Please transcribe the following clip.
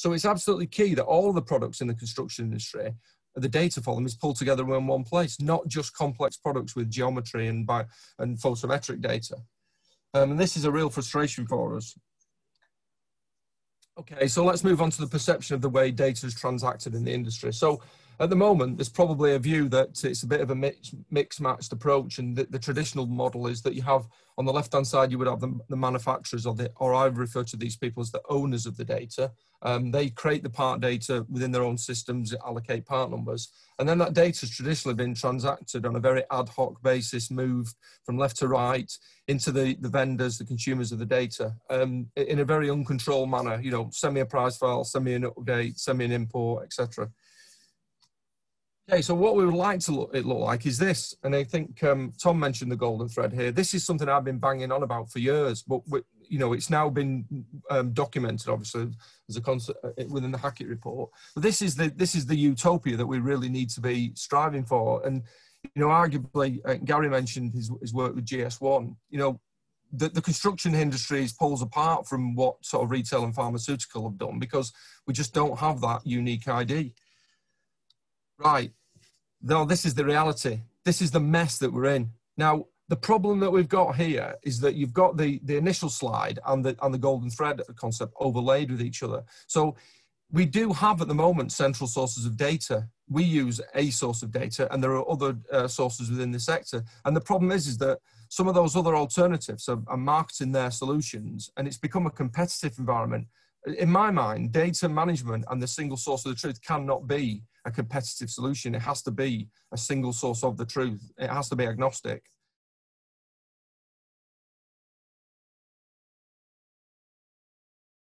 So it's absolutely key that all the products in the construction industry, the data for them is pulled together in one place, not just complex products with geometry and photometric data. And this is a real frustration for us. Okay, so let's move on to the perception of the way data is transacted in the industry. So at the moment, there's probably a view that it's a bit of a mixed-matched approach, and the traditional model is that you have, on the left-hand side, you would have the manufacturers, or I refer to these people as the owners of the data. They create the part data within their own systems, allocate part numbers, and then that data has traditionally been transacted on a very ad hoc basis, moved from left to right into the vendors, the consumers of the data, in a very uncontrolled manner. You know, send me a price file, send me an update, send me an import, etc. Okay, so what we would like to look like is this, and I think Tom mentioned the golden thread here. This is something I've been banging on about for years, but you know, it's now been documented, obviously, as a concept within the Hackett report. But this is the utopia that we really need to be striving for. And you know, arguably, Gary mentioned his work with GS1. You know, the construction industry pulls apart from what sort of retail and pharmaceutical have done, because we just don't have that unique ID. Right. No, this is the reality. This is the mess that we're in. Now, the problem that we've got here is that you've got the initial slide and the golden thread concept overlaid with each other. So we do have at the moment central sources of data. We use a source of data, and there are other sources within the sector. And the problem is that some of those other alternatives are marketing their solutions, and it's become a competitive environment. In my mind, data management and the single source of the truth cannot be a competitive solution. It has to be a single source of the truth. It has to be agnostic.